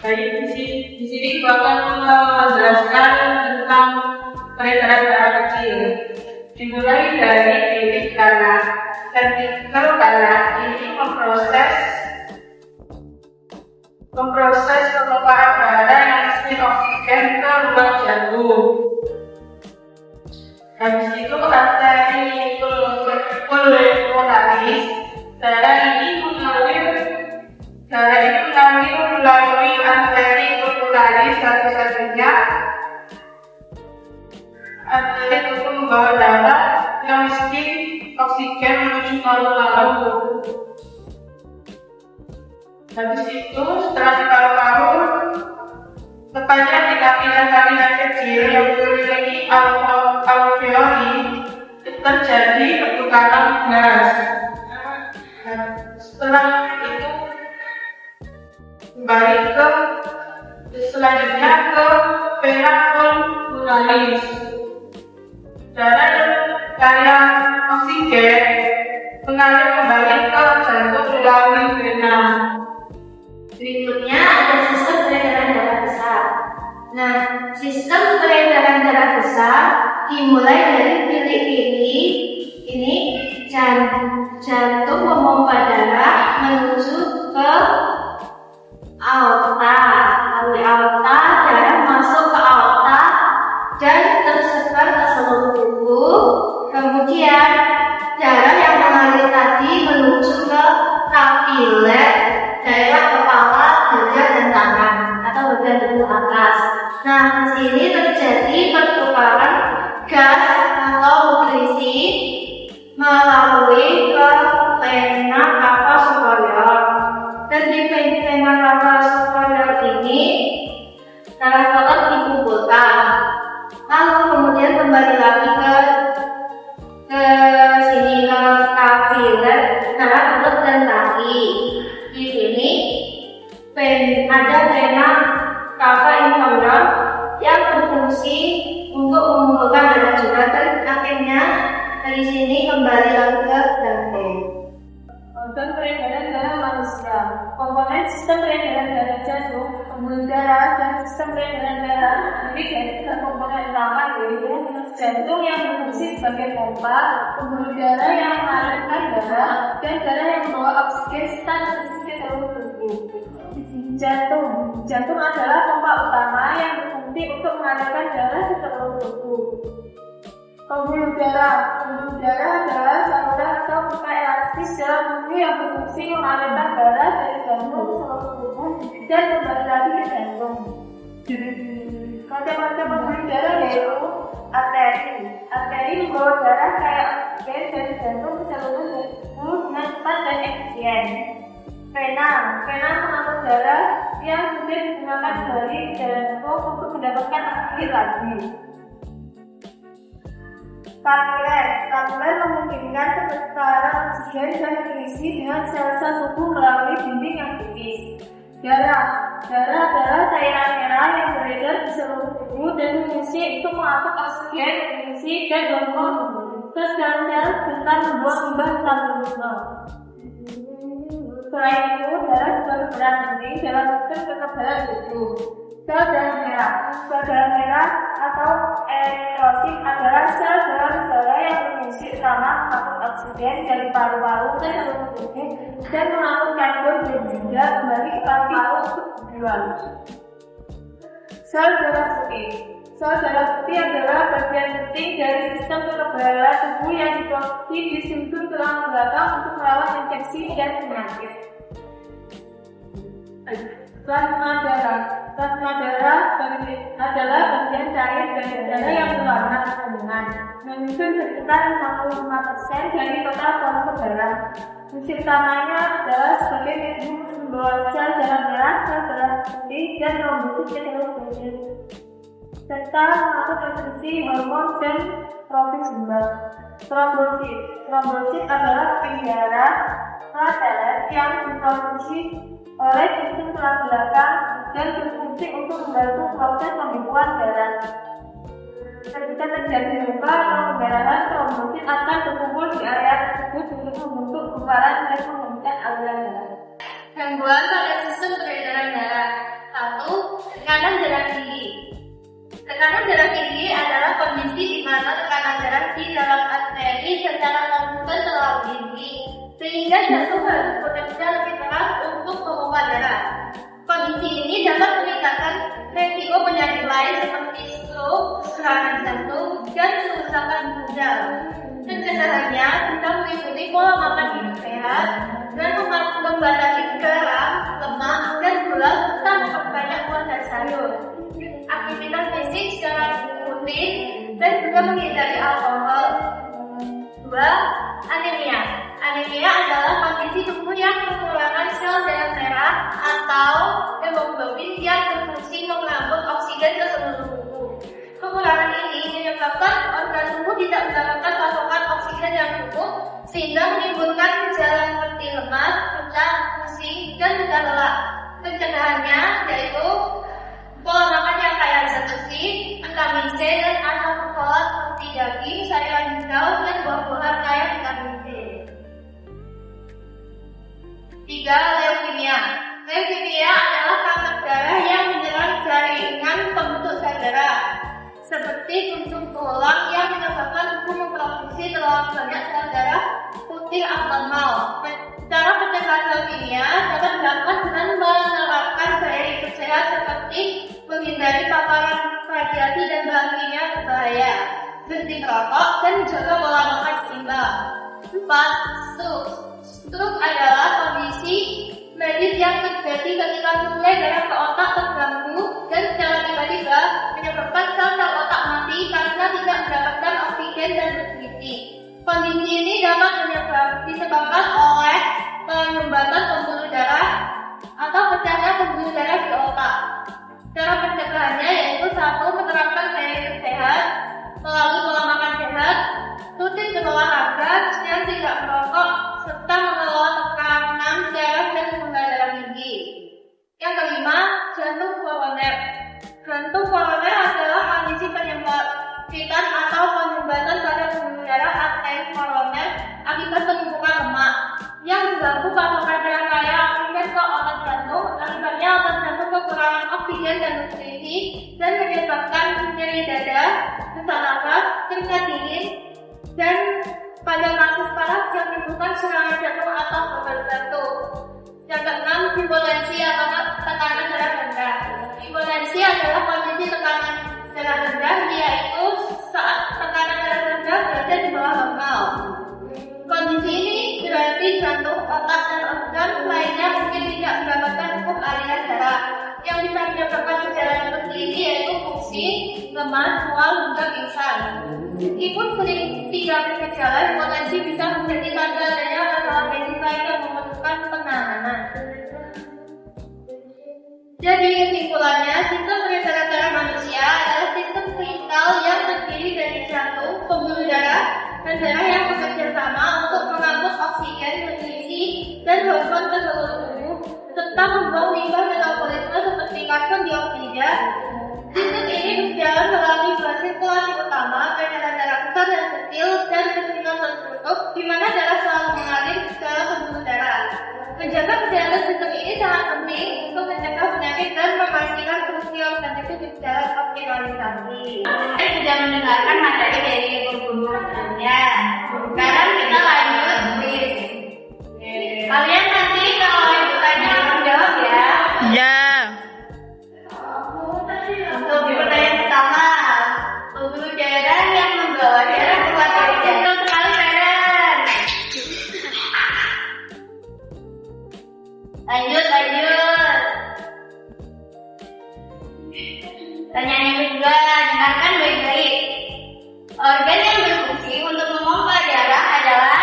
Baik, di sini aku akan menjelaskan tentang peredaran darah kecil. Dimulai dari bilik darah. Ventrikel darah ini memproses penukaran darah yang mengisi oksigen ke ruang jantung. Habis itu arteri pulmonaris, darah ini mengalir melalui arteri pulmonaris satu-satunya arteri untuk membawa darah yang mengisi oksigen menuju paru-paru. Habis itu setelah di paru-paru, tepatnya di kapiler-kapiler kecil yang memiliki alveoli, terjadi pertukaran gas. Setelah itu kembali selanjutnya ke vena pulmonaris. Darah yang kaya oksigen mengalir kembali ke jantung melalui vena. Berikutnya ada sistem peredaran darah besar. Nah, sistem peredaran darah besar dimulai dari bilik-bilik ini jantung memompa darah menuju ke aorta. Melalui aorta, darah masuk ke aorta dan tersebar ke seluruh tubuh. Kemudian darah yang mengalir tadi menuju ke kapiler daerah kepala, dada, dan tangan atau bagian tubuh atas. Nah, di sini terjadi pertukaran gas atau nutrisi melalui ke vena cava superior. Dan di vena cava superior ini darah kotor dikumpulkan. Lalu kemudian kembali lagi ke sini ke kapiler darah perut dan kaki. Di sini ada vena cava inferior yang berfungsi untuk mengumpulkan darah juga, dan akhirnya dari sini kembali lagi ke jantung. Organ peredaran darah manusia. Komponen sistem peredaran darah jantung, pembuluh darah, dan sistem peredaran darah terdiri dari tiga komponen utama, yaitu jantung yang berfungsi sebagai pompa, pembuluh darah yang mengalirkan darah, dan darah yang membawa oksigen serta nutrisi ke seluruh tubuh. Jantung adalah pompa utama yang berfungsi untuk mengalirkan darah ke seluruh tubuh. Pembuluh darah adalah saluran atau pipa elastis dalam tubuh yang berfungsi mengalirkan darah dari jantung ke seluruh tubuh dan kembali lagi ke jantung. Macam-macam pembuluh darah yaitu arteri membawa darah kayak oksigen dari jantung ke seluruh tubuh dengan cepat dan efisien. Vena mengatur darah yang kemudian digunakan dari jantung untuk mendapatkan oksigen lagi. Kapiler memungkinkan pertukaran oksigen dan nutrisi dengan sel-sel tubuh melalui dinding yang tipis. Darah adalah cairan merah yang beredar di seluruh tubuh dan berfungsi untuk mengangkut oksigen, nutrisi, dan hormon ke sel-sel serta membuat limbah metabolisme. Selain itu, darah juga berperan penting dalam sistem kekebalan tubuh. Sel darah merah atau eritrosit adalah sel darah yang berfungsi utama mengangkut oksigen dari paru-paru ke seluruh tubuh dan mengangkut karbon dioksida kembali ke paru-paru untuk dijual. Sel darah putih adalah bagian penting dari sistem kekebalan tubuh yang diproduksi di sumsum tulang belakang untuk melawan infeksi dan penyakit. Plasma darah adalah bagian cair dari darah yang berwarna kekuningan, menyusun sekitar 55% dari total volume darah. Fungsi utamanya adalah sebagai medium membawa sel darah merah, sel darah putih, dan trombosit ke seluruh tubuh, serta mengatur produksi hormon dan profil sumber. Trombosit adalah keping darah platelet yang diproduksi oleh sistem tulang belakang dan berfungsi untuk membantu proses pembekuan darah. Ketika terjadi luka atau perdarahan, trombosit akan berkumpul di area tersebut untuk membentuk gumpalan dan menghentikan aliran darah. Gangguan pada sistem peredaran darah. 1. sehingga jantung harus bekerja lebih keras untuk memompa darah. Kondisi ini dapat meningkatkan resiko penyakit lain seperti stroke, serangan jantung, dan kerusakan ginjal. Pencegahannya bisa mengikuti pola makan yang sehat dan membatasi garam, lemak, dan gula serta memperbanyak buah dan sayur. Aktivitas fisik secara rutin dan juga menghindari alkohol. 2. Anemia. Anemia adalah kondisi tubuh yang kekurangan sel darah merah atau hemoglobin yang berfungsi mengangkut oksigen ke seluruh tubuh. Kekurangan ini menyebabkan organ tubuh tidak mendapatkan pasokan oksigen yang cukup sehingga menimbulkan gejala seperti lemas, muntah, pusing, dan mudah lelah. Pencegahannya yaitu pola makan yang kaya zat besi, vitamin C, dan asam folat seperti daging, sayuran hijau, dan buah-buahan kaya vitamin C. 3. Leukemia. Leukemia adalah kanker darah yang menyerang jaringan pembentuk sel darah, seperti jantung tulang yang menyebabkan tubuh memproduksi terlalu banyak sel darah putih abnormal. Cara pencegahan leukemia dapat dilakukan dengan menerapkan gaya hidup sehat seperti menghindari paparan radiasi dan bahan kimia berbahaya, berhenti merokok, dan menjaga pola makan seimbang. 4. Stroke adalah kondisi medis yang terjadi ketika suplai darah ke otak terganggu dan secara tiba-tiba menyebabkan sel-sel otak mati karena tidak mendapatkan oksigen dan nutrisi. Kondisi ini dapat disebabkan oleh penyumbatan pembuluh darah atau pecahnya pembuluh darah di otak. Cara pencegahannya yaitu 1. Menerapkan gaya hidup sehat melalui pola makan sehat, rutin berolahraga yang tidak merokok, serta mengelola tekanan darah dan gula darah tinggi. Yang kelima, jantung koroner. Jantung koroner adalah kondisi penyempitan atau penyumbatan pada pembuluh darah arteri koroner akibat penumpukan lemak yang mengganggu pasokan darah kaya oksigen ke otot jantung. Akibatnya otot jantung kekurangan oksigen dan nutrisi dan menyebabkan nyeri dada, sesak nafas, keringat dingin, dan pada kasus parah yang menimbulkan serangan jantung atau gagal jantung. Yang keenam, hipotensi atau tekanan darah rendah. Hipotensi adalah kondisi tekanan darah rendah, yaitu saat tekanan darah rendah berada di bawah normal. Kondisi ini berarti jantung, otak, dan organ lainnya mungkin tidak mendapatkan cukup aliran darah. Yang bisa menyebabkan gejala seperti ini yaitu pusing, lemas, mual, hingga pingsan. Meskipun sering tidak bergejala, hipotensi bisa menjadi tanda adanya masalah medis lain yang memerlukan penanganan. Jadi kesimpulannya, sistem peredaran darah manusia adalah sistem vital yang terdiri dari jantung, pembuluh darah, dan darah yang bekerja sama untuk mengangkut oksigen, nutrisi, dan hormon ke seluruh tubuh, serta membuang limbah metabolisme seperti karbon dioksida. Sistem ini berjalan melalui dua sirkulasi utama, peredaran darah besar dan kecil, dan kesimpulan tertutup, di mana darah selalu mengalir ke dalam pembuluh darah. Menjaga kesehatan sistem ini sangat penting untuk mencegah penyakit dan memastikan fungsi organisme di dalam optimalisasi. Saya sudah mendengarkan materi dari guru sebelumnya. Sekarang kita lanjut quiz. Kalian nanti kalau yang bertanya akan jawab ya. Ya. Untuk pertanyaan pertama, pembuluh darah yang membawa darah keluar dari jantung sekali Feren. Lanjut. Pertanyaan yang kedua, dengarkan baik-baik. Organ yang berfungsi untuk memompa darah adalah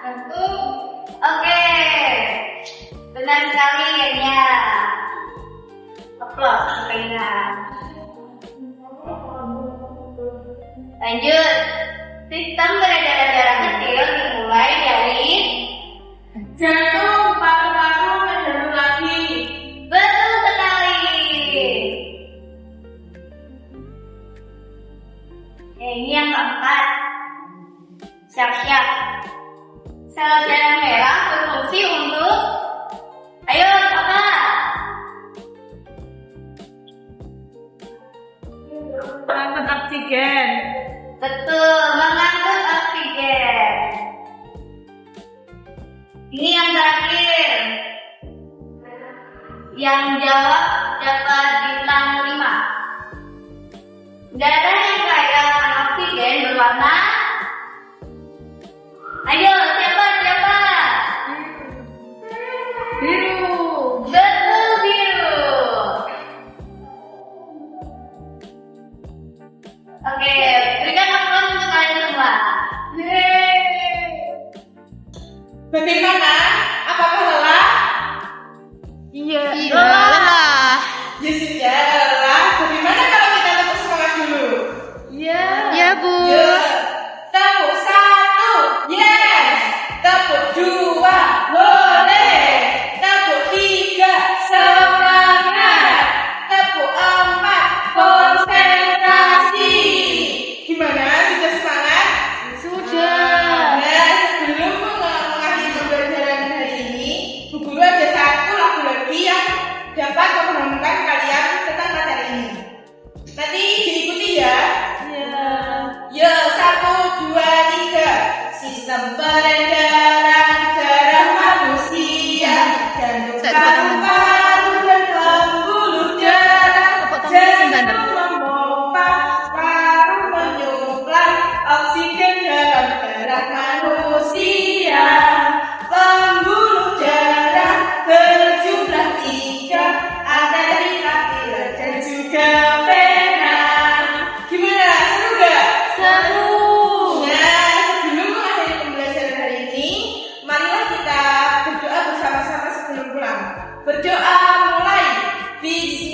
jantung. Oke, benar sekali ya. Aplaus Reina. Lanjut, sistem peredaran darah kecil dimulai dari Jantung, paru-paru, dan jantung lagi. betul sekali. Ini yang keempat. Siap-siap. Sel darah merah berfungsi untuk ayo apa? Mengangkut oksigen. Betul, mengangkut oksigen. Yang jawab dapat bintang 5. Darah yang kaya akan oksigen berwarna. Ayo, siapa? Biru. Betul, biru. Oke, berikan aplaus untuk kalian semua. Bagaimana? Apakah lelah? Iya. Lelah. Ya sudah, lelah. Bagaimana kalau kita tepuk semangat dulu? Iya. Ya, Bu. Ya. Tepuk 1, yes. Tepuk 2, boleh. Tepuk 3, semangat. Tepuk 4, konsentrasi. Gimana? Sudah semangat? Sudah. Nah, sebelum mengakhiri pembelajaran hari ini, Bu Guru ada satu lagu lagi yang dapat membangunkan kalian tentang materi ini. Nanti diikuti ya. Iya. Yo, 1, 2, 3. Sistem peredaran darah manusia, jantung, paru-paru dan pembuluh darah, jantung memompa, paru menyuplai oksigen dalam darah manusia. Pembuluh darah berjumlah 3, arteri, kapilere, dan juga vena. Gimana? Seru gak? Seru. Nah, sebelum mengakhiri pembelajaran hari ini, marilah kita berdoa bersama-sama sebelum pulang. Berdoa mulai. Bismillah.